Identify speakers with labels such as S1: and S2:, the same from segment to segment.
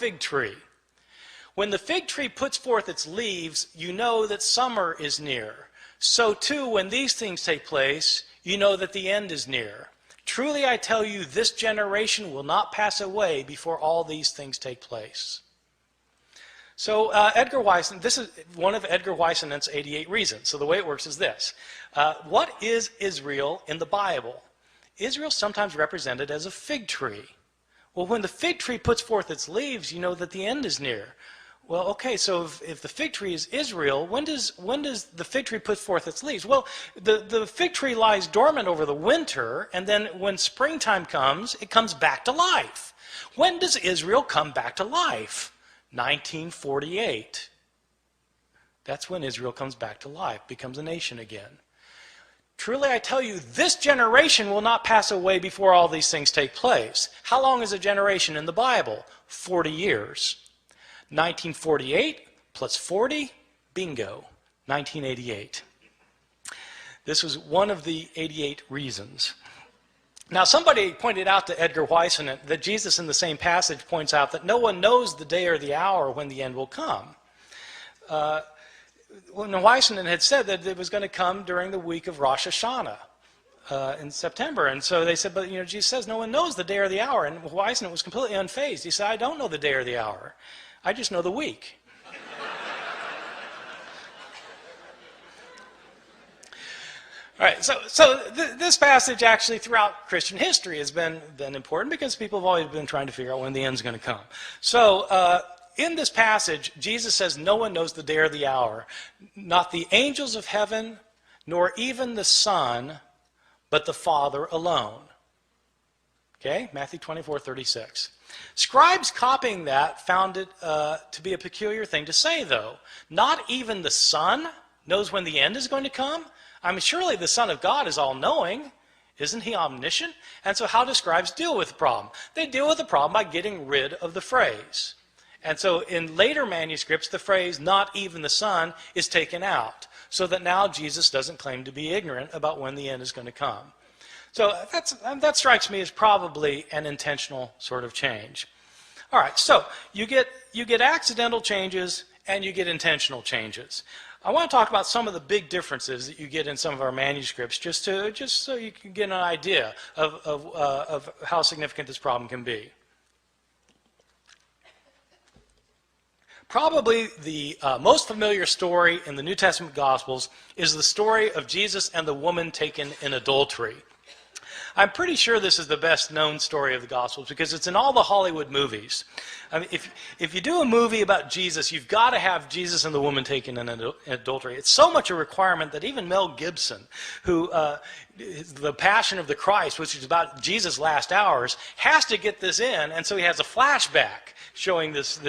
S1: fig tree. When the fig tree puts forth its leaves, you know that summer is near. So too, when these things take place, you know that the end is near. Truly I tell you, this generation will not pass away before all these things take place. So Edgar Weisen, this is one of Edgar Weisenant's 88 reasons. So the way it works is this. What is Israel in the Bible? Israel is sometimes represented as a fig tree. Well, when the fig tree puts forth its leaves, you know that the end is near. Well, okay, so if the fig tree is Israel, when does the fig tree put forth its leaves? Well, the fig tree lies dormant over the winter, and then when springtime comes, it comes back to life. When does Israel come back to life? 1948. That's when Israel comes back to life, becomes a nation again. Truly I tell you, this generation will not pass away before all these things take place. How long is a generation in the Bible? 40 years. 1948 plus 40, bingo, 1988. This was one of the 88 reasons. Now, somebody pointed out to Edgar Weisenant that Jesus in the same passage points out that no one knows the day or the hour when the end will come. When Weisenant had said that it was going to come during the week of Rosh Hashanah in September. And so they said, but Jesus says no one knows the day or the hour. And Weisenant was completely unfazed. He said, I don't know the day or the hour. I just know the week. All right, so this passage actually throughout Christian history has been important because people have always been trying to figure out when the end's going to come. So in this passage, Jesus says no one knows the day or the hour, not the angels of heaven, nor even the Son, but the Father alone. Okay, Matthew 24:36. Scribes copying that found it to be a peculiar thing to say, though. Not even the Son knows when the end is going to come? I mean, surely the Son of God is all-knowing. Isn't he omniscient? And so how do scribes deal with the problem? They deal with the problem by getting rid of the phrase. And so in later manuscripts, the phrase, not even the Son, is taken out, so that now Jesus doesn't claim to be ignorant about when the end is going to come. So that strikes me as probably an intentional sort of change. All right, so you get accidental changes and you get intentional changes. I want to talk about some of the big differences that you get in some of our manuscripts, just so you can get an idea of how significant this problem can be. Probably the most familiar story in the New Testament Gospels is the story of Jesus and the woman taken in adultery. I'm pretty sure this is the best known story of the Gospels because it's in all the Hollywood movies. I mean, if you do a movie about Jesus, you've got to have Jesus and the woman taken in adultery. It's so much a requirement that even Mel Gibson, who The Passion of the Christ, which is about Jesus' last hours, has to get this in, and so he has a flashback showing this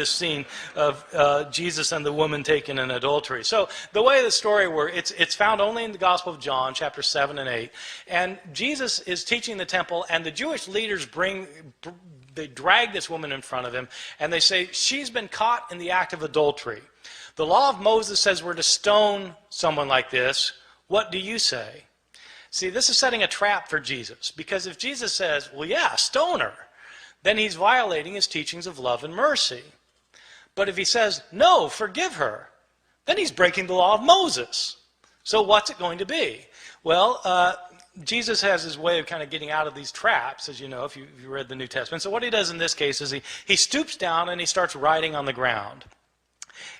S1: scene of Jesus and the woman taken in adultery. So the way the story works, it's found only in the Gospel of John, chapter 7 and 8. And Jesus is teaching the temple, and the Jewish leaders they drag this woman in front of him, and they say, she's been caught in the act of adultery. The law of Moses says we're to stone someone like this. What do you say? See, this is setting a trap for Jesus, because if Jesus says, well, yeah, stone her, then he's violating his teachings of love and mercy. But if he says, no, forgive her, then he's breaking the law of Moses. So what's it going to be? Well, Jesus has his way of kind of getting out of these traps, as you know, if you read the New Testament. So what he does in this case is he stoops down and he starts writing on the ground.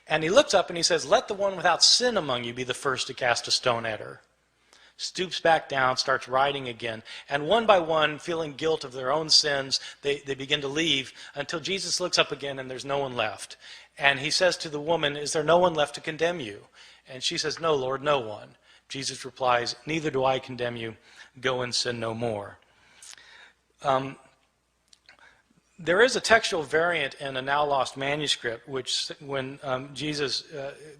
S1: And he looks up and he says, let the one without sin among you be the first to cast a stone at her. Stoops back down, starts writing again. And one by one, feeling guilt of their own sins, they begin to leave until Jesus looks up again and there's no one left. And he says to the woman, is there no one left to condemn you? And she says, no, Lord, no one. Jesus replies, neither do I condemn you. Go and sin no more. There is a textual variant in a now lost manuscript, which when Jesus,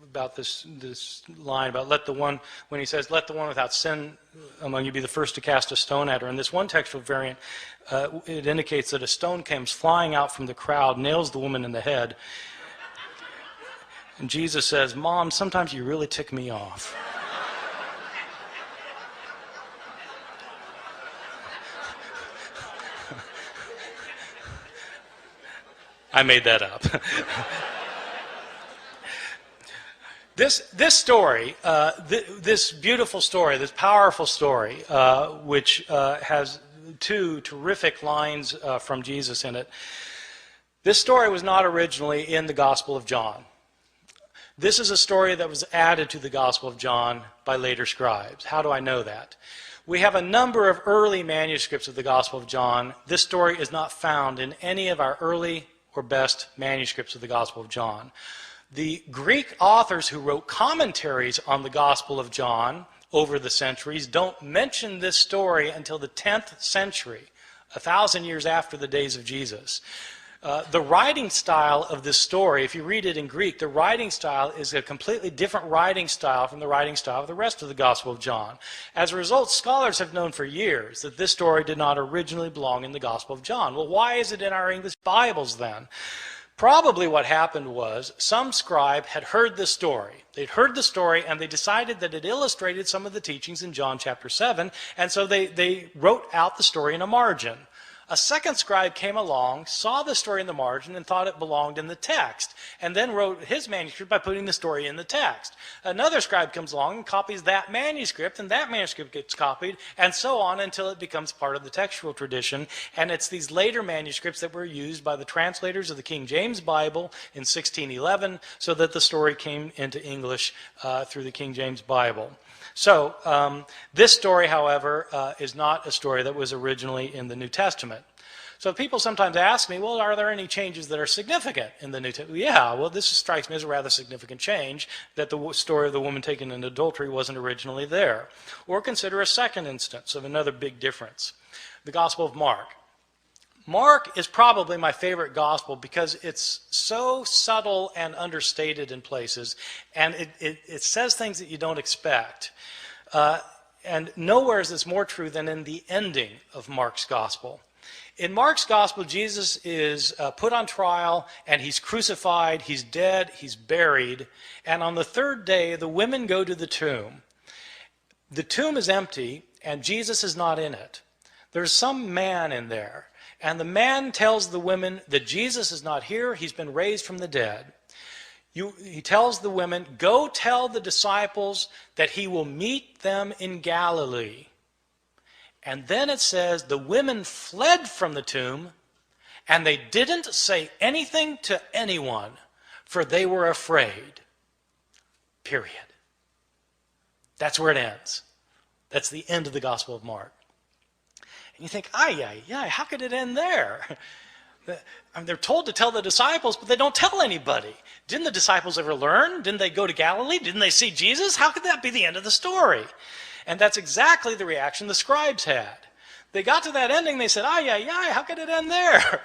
S1: about this line about when he says, let the one without sin among you be the first to cast a stone at her. In this one textual variant, it indicates that a stone comes flying out from the crowd, nails the woman in the head. And Jesus says, Mom, sometimes you really tick me off. I made that up. This story, this beautiful story, this powerful story, which has two terrific lines from Jesus in it, this story was not originally in the Gospel of John. This is a story that was added to the Gospel of John by later scribes. How do I know that? We have a number of early manuscripts of the Gospel of John. This story is not found in any of our early or best manuscripts of the Gospel of John. The Greek authors who wrote commentaries on the Gospel of John over the centuries don't mention this story until the 10th century, 1,000 years after the days of Jesus. The writing style of this story, if you read it in Greek, the writing style is a completely different writing style from the writing style of the rest of the Gospel of John. As a result, scholars have known for years that this story did not originally belong in the Gospel of John. Well, why is it in our English Bibles then? Probably what happened was some scribe had heard this story. They'd heard the story and they decided that it illustrated some of the teachings in John chapter 7, and so they wrote out the story in a margin. A second scribe came along, saw the story in the margin, and thought it belonged in the text, and then wrote his manuscript by putting the story in the text. Another scribe comes along and copies that manuscript, and that manuscript gets copied, and so on until it becomes part of the textual tradition. And it's these later manuscripts that were used by the translators of the King James Bible in 1611, so that the story came into English through the King James Bible. So this story, however, is not a story that was originally in the New Testament. So people sometimes ask me, well, are there any changes that are significant in the New Testament? Yeah, well, this strikes me as a rather significant change, that the story of the woman taken in adultery wasn't originally there. Or consider a second instance of another big difference, the Gospel of Mark. Mark is probably my favorite gospel because it's so subtle and understated in places, and it says things that you don't expect. And nowhere is this more true than in the ending of Mark's gospel. In Mark's gospel, Jesus is put on trial, and he's crucified, he's dead, he's buried, and on the third day, the women go to the tomb. The tomb is empty, and Jesus is not in it. There's some man in there. And the man tells the women that Jesus is not here, he's been raised from the dead. He tells the women, go tell the disciples that he will meet them in Galilee. And then it says the women fled from the tomb, and they didn't say anything to anyone, for they were afraid. Period. That's where it ends. That's the end of the Gospel of Mark. And you think, how could it end there? They're told to tell the disciples, but they don't tell anybody. Didn't the disciples ever learn? Didn't they go to Galilee? Didn't they see Jesus? How could that be the end of the story? And that's exactly the reaction the scribes had. They got to that ending, they said, how could it end there?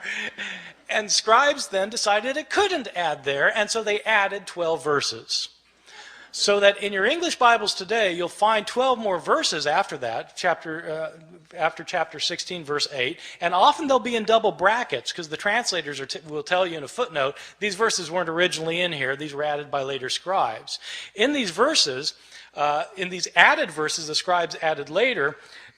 S1: And scribes then decided it couldn't add there, and so they added 12 verses. So that in your English Bibles today, you'll find 12 more verses after that, after chapter 16, verse 8. And often they'll be in double brackets, because the translators will tell you in a footnote, these verses weren't originally in here, these were added by later scribes. In these verses, in these added verses the scribes added later,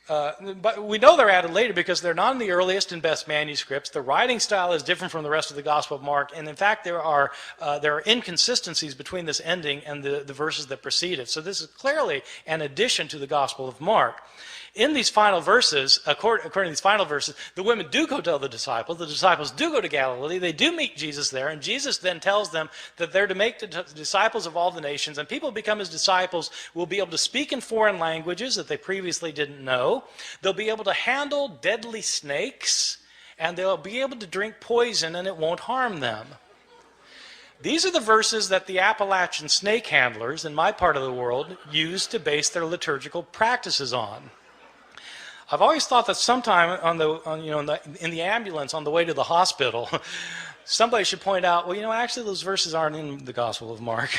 S1: but we know they're added later because they're not in the earliest and best manuscripts. The writing style is different from the rest of the Gospel of Mark, and in fact there are inconsistencies between this ending and the verses that precede it. So this is clearly an addition to the Gospel of Mark. In these final verses, according to these final verses, the women do go tell the disciples do go to Galilee, they do meet Jesus there, and Jesus then tells them that they're to make disciples of all the nations, and people who become his disciples will be able to speak in foreign languages that they previously didn't know. They'll be able to handle deadly snakes, and they'll be able to drink poison and it won't harm them. These are the verses that the Appalachian snake handlers in my part of the world use to base their liturgical practices on. I've always thought that sometime in the ambulance on the way to the hospital, somebody should point out, well, actually those verses aren't in the Gospel of Mark.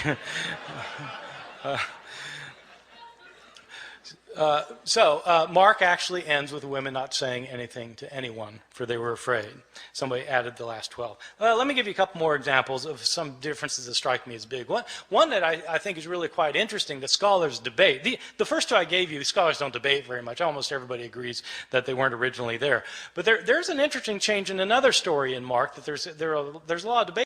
S1: Mark actually ends with women not saying anything to anyone, for they were afraid. Somebody added the last 12. Let me give you a couple more examples of some differences that strike me as big. One that I think is really quite interesting that scholars debate. The first two I gave you, scholars don't debate very much. Almost everybody agrees that they weren't originally there. But there's an interesting change in another story in Mark that there's a lot of debate